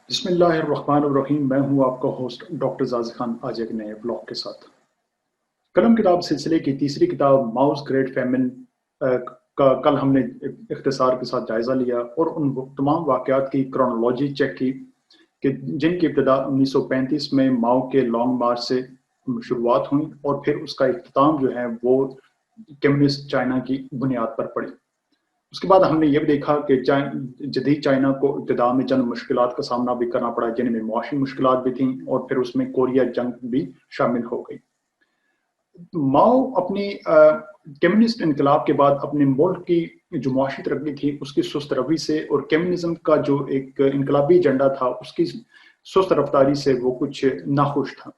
بسم اللہ الرحمن الرحیم۔ میں ہوں آپ کا ہوسٹ ڈاکٹر زازی خان، آج ایک نئے بلاگ کے ساتھ۔ قلم کتاب سلسلے کی تیسری کتاب ماؤز گریٹ فیمن کا کل ہم نے اختصار کے ساتھ جائزہ لیا اور ان تمام واقعات کی کرونالوجی چیک کی کہ جن کی ابتدا 1935 میں ماؤ کے لانگ مارچ سے شروعات ہوئی اور پھر اس کا اختتام جو ہے وہ کمیونسٹ چائنا کی بنیاد پر پڑی۔ اس کے بعد ہم نے یہ بھی دیکھا کہ جدید چائنا کو ابتدا میں چند مشکلات کا سامنا بھی کرنا پڑا، جن میں معاشی مشکلات بھی تھیں اور پھر اس میں کوریا جنگ بھی شامل ہو گئی۔ ماؤ اپنی کمیونسٹ انقلاب کے بعد اپنے ملک کی جو معاشی ترقی تھی اس کی سست روی سے اور کمیونزم کا جو ایک انقلابی ایجنڈا تھا اس کی سست رفتاری سے وہ کچھ ناخوش تھا۔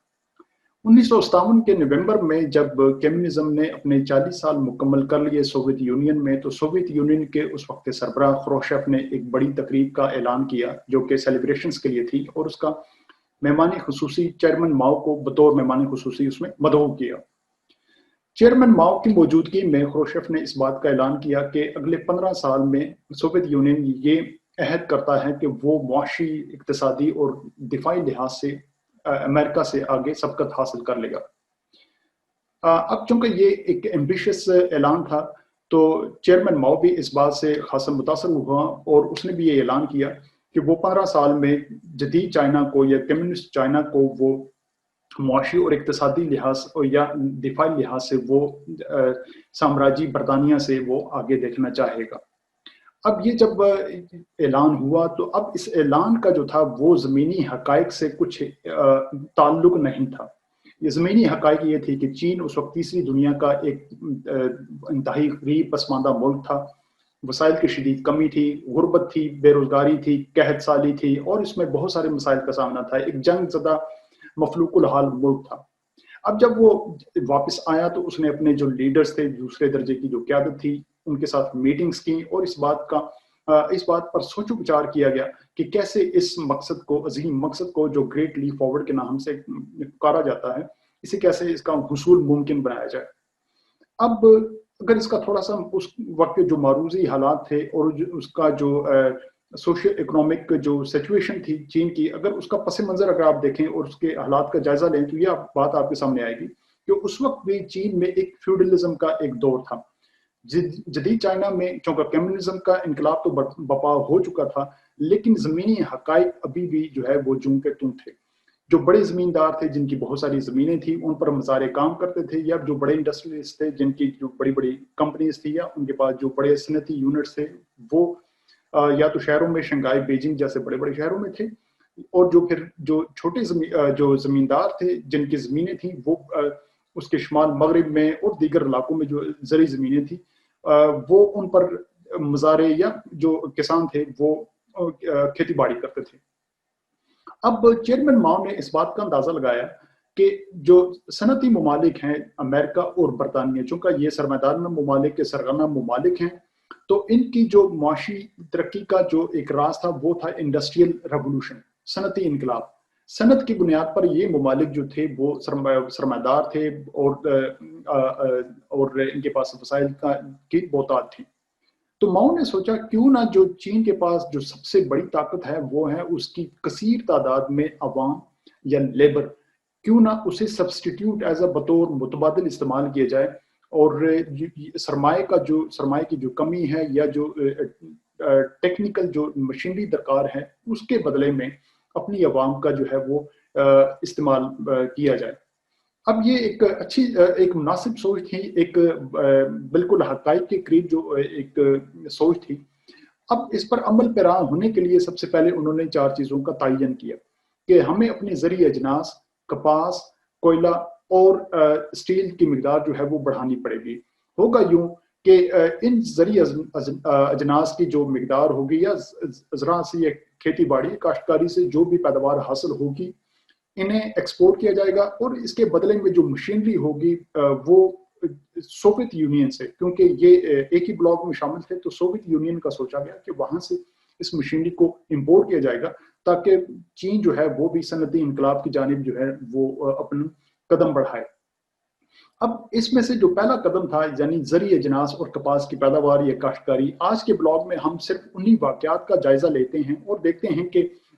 1957 کے نومبر میں جب کمیونزم نے اپنے 40 سال مکمل کر لیے سوویت یونین میں، تو سوویت یونین کے اس وقت کے سربراہ خروشچف نے ایک بڑی تقریب کا اعلان کیا جو کہ سیلیبریشنز کے لیے تھی، اور اس کا مہمان خصوصی چیئرمین ماؤ کو بطور مہمان خصوصی اس میں مدعو کیا۔ چیئرمین ماؤ کی موجودگی میں خروشچف نے اس بات کا اعلان کیا کہ اگلے 15 سال میں سوویت یونین یہ عہد کرتا ہے کہ وہ معاشی، اقتصادی اور دفاعی لحاظ سے امریکہ سے آگے سبقت حاصل کر لے گا۔ اب چونکہ یہ ایک ایمبیشس اعلان تھا تو چیئرمین ماؤ بھی اس بات سے خاصا متاثر ہوا اور اس نے بھی یہ اعلان کیا کہ وہ 15 سال میں جدید چائنا کو یا کمیونسٹ چائنا کو وہ معاشی اور اقتصادی لحاظ یا دفاعی لحاظ سے وہ سامراجی برطانیہ سے وہ آگے دیکھنا چاہے گا۔ اب یہ جب اعلان ہوا تو اب اس اعلان کا جو تھا وہ زمینی حقائق سے کچھ تعلق نہیں تھا۔ یہ زمینی حقائق یہ تھی کہ چین اس وقت تیسری دنیا کا ایک انتہائی غریب پسماندہ ملک تھا، وسائل کی شدید کمی تھی، غربت تھی، بے روزگاری تھی، قحط سالی تھی اور اس میں بہت سارے مسائل کا سامنا تھا، ایک جنگ زدہ مفلوق الحال ملک تھا۔ اب جب وہ واپس آیا تو اس نے اپنے جو لیڈرز تھے، دوسرے درجے کی جو قیادت تھی، ان کے ساتھ میٹنگز کی اور اس بات پر سوچ و بچار کیا گیا کہ کیسے اس مقصد کو، عظیم مقصد کو جو گریٹ لیپ فارورڈ کے نام سے پکارا جاتا ہے، اسے کیسے اس کا حصول ممکن بنایا جائے۔ اب اگر اس کا تھوڑا سا اس وقت جو معروضی حالات تھے اور اس کا جو سوشل اکنامک جو سچویشن تھی چین کی، اگر اس کا پس منظر اگر آپ دیکھیں اور اس کے حالات کا جائزہ لیں تو یہ بات آپ کے سامنے آئے گی کہ اس وقت بھی چین میں ایک فیوڈلزم کا ایک دور تھا۔ جدید چائنا میں چونکہ کمیونزم کا انقلاب تو بپا ہو چکا تھا، لیکن زمینی حقائق ابھی بھی جو ہے وہ جوں کے توں تھے۔ جو بڑے زمیندار تھے جن کی بہت ساری زمینیں تھیں ان پر مزارع کام کرتے تھے، یا جو بڑے انڈسٹریز تھے جن کی جو بڑی بڑی کمپنیز تھی یا ان کے پاس جو بڑے صنعتی یونٹس تھے، وہ یا تو شہروں میں شنگھائی، بیجنگ جیسے بڑے بڑے شہروں میں تھے، اور جو پھر جو چھوٹے جو زمیندار تھے جن کی زمینیں تھیں وہ اس کے شمال مغرب میں اور دیگر علاقوں میں جو زرعی زمینیں تھیں وہ ان پر مزارع یا جو کسان تھے وہ کھیتی باڑی کرتے تھے۔ اب چیئرمین ماؤ نے اس بات کا اندازہ لگایا کہ جو صنعتی ممالک ہیں امریکہ اور برطانیہ، چونکہ یہ سرمایہ ممالک کے سرگرم ممالک ہیں، تو ان کی جو معاشی ترقی کا جو ایک راز تھا وہ تھا انڈسٹریل ریولوشن، صنعتی انقلاب۔ صنعت کی بنیاد پر یہ ممالک جو تھے وہ سرمایہ دار تھے اور ان کے پاس وسائل کی بہتات تھی۔ تو ماؤ نے سوچا کیوں نہ جو چین کے پاس جو سب سے بڑی طاقت ہے وہ ہے اس کی کثیر تعداد میں عوام یا لیبر، کیوں نہ اسے سبسٹیٹیوٹ ایز اے بطور متبادل استعمال کیا جائے، اور سرمایہ کی جو کمی ہے یا جو ٹیکنیکل جو مشینری درکار ہے اس کے بدلے میں اپنی عوام کا جو ہے وہ استعمال کیا جائے۔ اب یہ ایک اچھی ایک مناسب سوچ تھی، ایک بالکل حقائق کے قریب جو ایک سوچ تھی۔ اب اس پر عمل پیرا ہونے کے لیے سب سے پہلے انہوں نے 4 چیزوں کا تعین کیا کہ ہمیں اپنے زرعی اجناس، کپاس، کوئلہ اور اسٹیل کی مقدار جو ہے وہ بڑھانی پڑے گی۔ ہوگا یوں کہ ان زرعی اجناس کی جو مقدار ہوگی یا زراعت سے یا کھیتی باڑی کاشتکاری سے جو بھی پیداوار حاصل ہوگی انہیں ایکسپورٹ کیا جائے گا، اور اس کے بدلے میں جو مشینری ہوگی وہ سوویت یونین سے، کیونکہ یہ ایک ہی بلاک میں شامل تھے تو سوویت یونین کا سوچا گیا کہ وہاں سے اس مشینری کو امپورٹ کیا جائے گا تاکہ چین جو ہے وہ بھی صنعتی انقلاب کی جانب جو ہے وہ اپنا قدم بڑھائے۔ اب اس میں سے جو پہلا قدم تھا یعنی زرعی اجناس اور کپاس کی پیداوار یا کاشتکاری، آج کے بلاگ میں ہم صرف انہی واقعات کا جائزہ لیتے ہیں اور دیکھتے ہیں کہ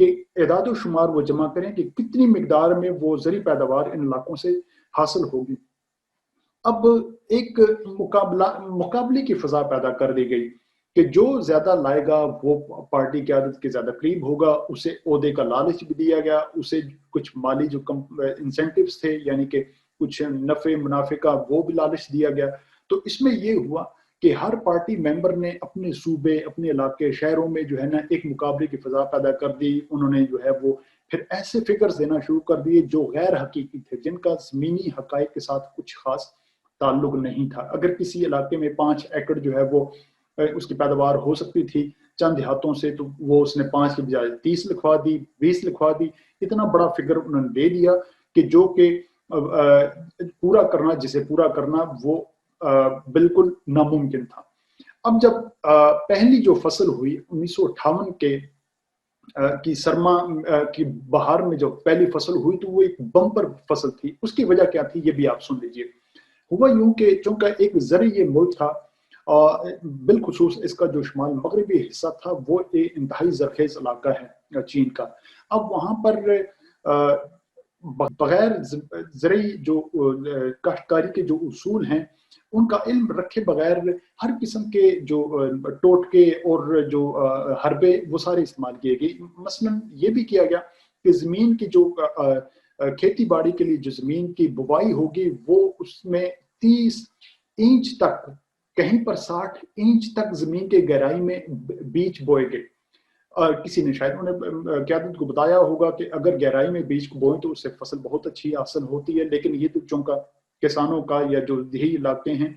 کہ اعداد و شمار وہ جمع کریں کہ کتنی مقدار میں وہ زرعی پیداوار ان علاقوں سے حاصل ہوگی۔ اب ایک مقابلے کی فضا پیدا کر دی گئی کہ جو زیادہ لائے گا وہ پارٹی قیادت کے زیادہ قریب ہوگا، اسے عہدے کا لالچ بھی دیا گیا، اسے کچھ مالی جو انسینٹیوز تھے یعنی کہ کچھ نفع منافع کا وہ بھی لالچ دیا گیا۔ تو اس میں یہ ہوا کہ ہر پارٹی ممبر نے اپنے صوبے، اپنے علاقے، شہروں میں جو ہے نا ایک مقابلے کی فضا پیدا کر دی۔ انہوں نے جو ہے وہ پھر ایسے فگرز دینا شروع کر دیے جو غیر حقیقی تھے، جن کا زمینی حقائق کے ساتھ کچھ خاص تعلق نہیں تھا۔ اگر کسی علاقے میں 5 ایکڑ جو ہے وہ اس کی پیداوار ہو سکتی تھی چند دیہاتوں سے، تو وہ اس نے 5 کی بجائے 30 لکھوا دی، 20 لکھوا دی۔ اتنا بڑا فگر انہوں نے دے دیا کہ جو کہ پورا کرنا، جسے پورا کرنا وہ بالکل ناممکن تھا۔ اب جب پہلی جو فصل ہوئی 1958 کی سرما کی بہار میں جو پہلی فصل ہوئی تو وہ ایک بمپر فصل تھی۔ اس کی وجہ کیا تھی یہ بھی آپ سن لیجئے۔ ہوا یوں کہ چونکہ ایک زرعی ملک تھا، بالخصوص اس کا جو شمال مغربی حصہ تھا وہ ایک انتہائی زرخیز علاقہ ہے چین کا۔ اب وہاں پر بغیر زرعی جو کاشتکاری کے جو اصول ہیں ان کا علم رکھے بغیر ہر قسم کے جو ٹوٹکے اور جو حربے وہ سارے استعمال کیے گئے۔ مثلا یہ بھی کیا گیا کہ زمین کی جو کھیتی باڑی کے لیے جو زمین کی بوائی ہوگی وہ اس میں 30 انچ تک، کہیں پر 60 انچ تک زمین کے گہرائی میں بیج بوئے گئے۔ کسی نے شاید انہیں قیادت کو بتایا ہوگا کہ اگر گہرائی میں بیج کو بوئیں تو اس سے فصل بہت اچھی حاصل ہوتی ہے، لیکن یہ تو چونکہ کسانوں کا یا جو دیہی علاقے ہیں،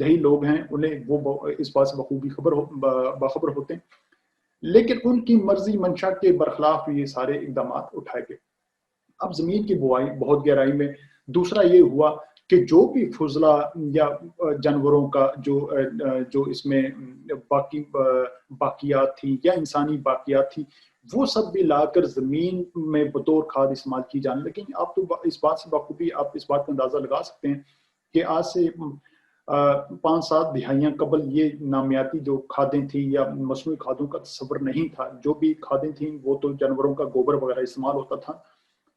دیہی لوگ ہیں، انہیں وہ اس بات سے بخوبی باخبر ہوتے ہیں، لیکن ان کی مرضی منشا کے برخلاف یہ سارے اقدامات اٹھائے گئے۔ اب زمین کی بوائی بہت گہرائی میں۔ دوسرا یہ ہوا کہ جو بھی فضلہ یا جانوروں کا جو اس میں باقیات تھی یا انسانی باقیات تھی وہ سب بھی لا کر زمین میں بطور کھاد استعمال کی جانے لگیں۔ آپ تو اس بات سے بخوبی آپ اس بات کا اندازہ لگا سکتے ہیں کہ آج سے 5-7 دہائیاں قبل یہ نامیاتی جو کھادیں تھیں یا مصنوعی کھادوں کا تصور نہیں تھا۔ جو بھی کھادیں تھیں وہ تو جانوروں کا گوبر وغیرہ استعمال ہوتا تھا۔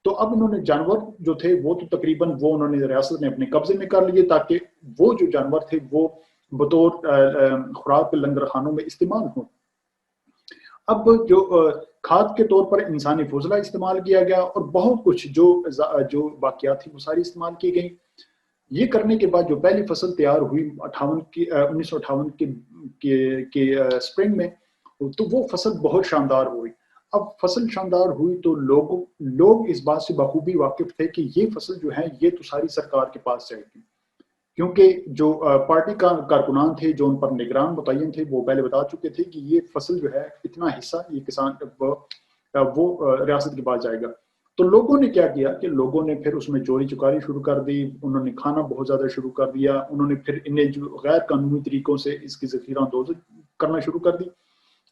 تو اب انہوں نے جانور جو تھے وہ تو تقریباً وہ انہوں نے ریاست نے اپنے قبضے میں کر لیے تاکہ وہ جو جانور تھے وہ بطور خوراک لنگر خانوں میں استعمال ہوں۔ اب جو کھاد کے طور پر انسانی فضلہ استعمال کیا گیا اور بہت کچھ جو باقیات تھی وہ ساری استعمال کی گئی۔ یہ کرنے کے بعد جو پہلی فصل تیار ہوئی 1958 کے سپرنگ میں، تو وہ فصل بہت شاندار ہوئی۔ اب فصل شاندار ہوئی تو لوگ اس بات سے بخوبی واقف تھے کہ یہ فصل جو ہے یہ تو ساری سرکار کے پاس جائے گی، کیونکہ جو پارٹی کا کارکنان تھے جو ان پر نگران متعین تھے وہ پہلے بتا چکے تھے کہ یہ فصل جو ہے اتنا حصہ یہ کسان وہ ریاست کے پاس جائے گا۔ تو لوگوں نے کیا کیا کہ لوگوں نے پھر اس میں چوری چکاری شروع کر دی، انہوں نے کھانا بہت زیادہ شروع کر دیا، انہوں نے پھر انہیں جو غیر قانونی طریقوں سے اس کی ذخیرہ اندوزی کرنا شروع کر دی۔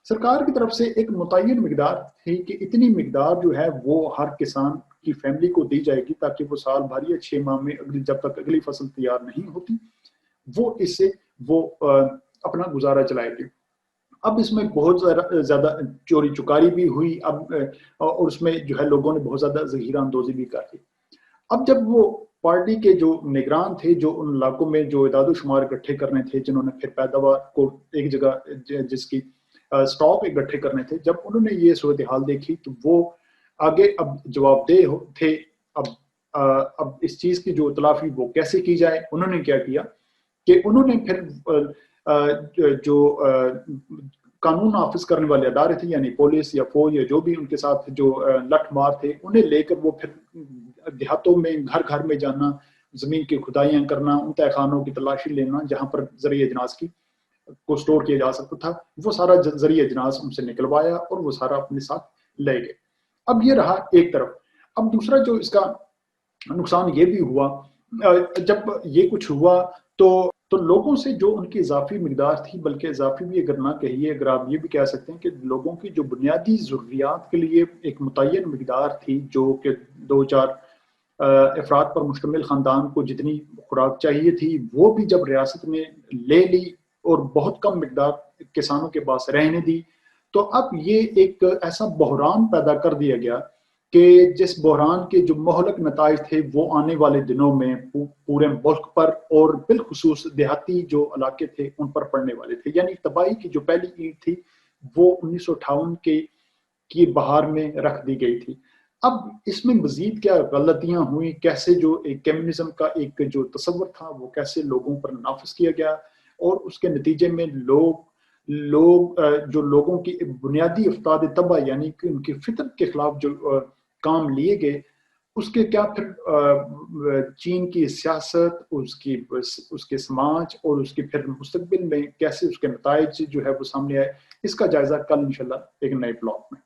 سرکار کی طرف سے ایک متعین مقدار تھی کہ اتنی مقدار جو ہے وہ ہر کسان کی فیملی کو دی جائے گی تاکہ وہ سال بھر یا 6 ماہ میں جب تک اگلی فصل تیار نہیں ہوتی وہ اس سے وہ اپنا گزارا چلائے گی۔ اب اس میں بہت زیادہ چوری چکاری بھی ہوئی، اور اس میں جو ہے لوگوں نے بہت زیادہ ذخیرہ اندوزی بھی کر دی۔ اب جب وہ پارٹی کے جو نگران تھے جو ان علاقوں میں جو اعداد و شمار اکٹھے کرنے تھے، جنہوں نے پھر پیداوار کو ایک جگہ جس کی سٹاک اکٹھے کرنے تھے، جب انہوں نے یہ صورتحال دیکھی تو وہ آگے اب جواب دہ تھے۔ اب اس چیز کی جو تلافی وہ کیسے کی جائے، انہوں نے کیا کیا کہ انہوں نے پھر جو قانون نافذ کرنے والے ادارے تھے یعنی پولیس یا فوج یا جو بھی ان کے ساتھ جو لٹ مار تھے، انہیں لے کر وہ پھر دیہاتوں میں گھر گھر میں جانا، زمین کی کھدائیاں کرنا، ان تہہ خانوں کی تلاشی لینا جہاں پر زرعی اجناس کو سٹور کیا جا سکتا تھا، وہ سارا زرعی اجناس ان سے نکلوایا اور وہ سارا اپنے ساتھ لے گئے۔ اب یہ رہا ایک طرف۔ اب دوسرا جو اس کا نقصان یہ بھی ہوا، جب یہ کچھ ہوا تو لوگوں سے جو ان کی اضافی مقدار تھی، بلکہ اضافی بھی اگر نہ کہیے، اگر آپ یہ بھی کہہ سکتے ہیں کہ لوگوں کی جو بنیادی ضروریات کے لیے ایک متعین مقدار تھی، جو کہ 2-4 افراد پر مشتمل خاندان کو جتنی خوراک چاہیے تھی، وہ بھی جب ریاست نے لے لی اور بہت کم مقدار کسانوں کے پاس رہنے دی، تو اب یہ ایک ایسا بحران پیدا کر دیا گیا کہ جس بحران کے جو مہلک نتائج تھے وہ آنے والے دنوں میں پورے ملک پر اور بالخصوص دیہاتی جو علاقے تھے ان پر پڑنے والے تھے. یعنی تباہی کی جو پہلی اینٹ تھی وہ 1958 کی بہار میں رکھ دی گئی تھی. اب اس میں مزید کیا غلطیاں ہوئیں، کیسے جو ایک کمیونزم کا ایک جو تصور تھا وہ کیسے لوگوں پر نافذ کیا گیا، اور اس کے نتیجے میں جو لوگوں کی بنیادی افراد طبع یعنی کہ ان کی فطرت کے خلاف جو کام لیے گئے، اس کے کیا پھر چین کی سیاست، اس کے سماج اور اس کے پھر مستقبل میں کیسے اس کے نتائج جو ہے وہ سامنے آئے، اس کا جائزہ کل انشاءاللہ ایک نئے بلاگ میں.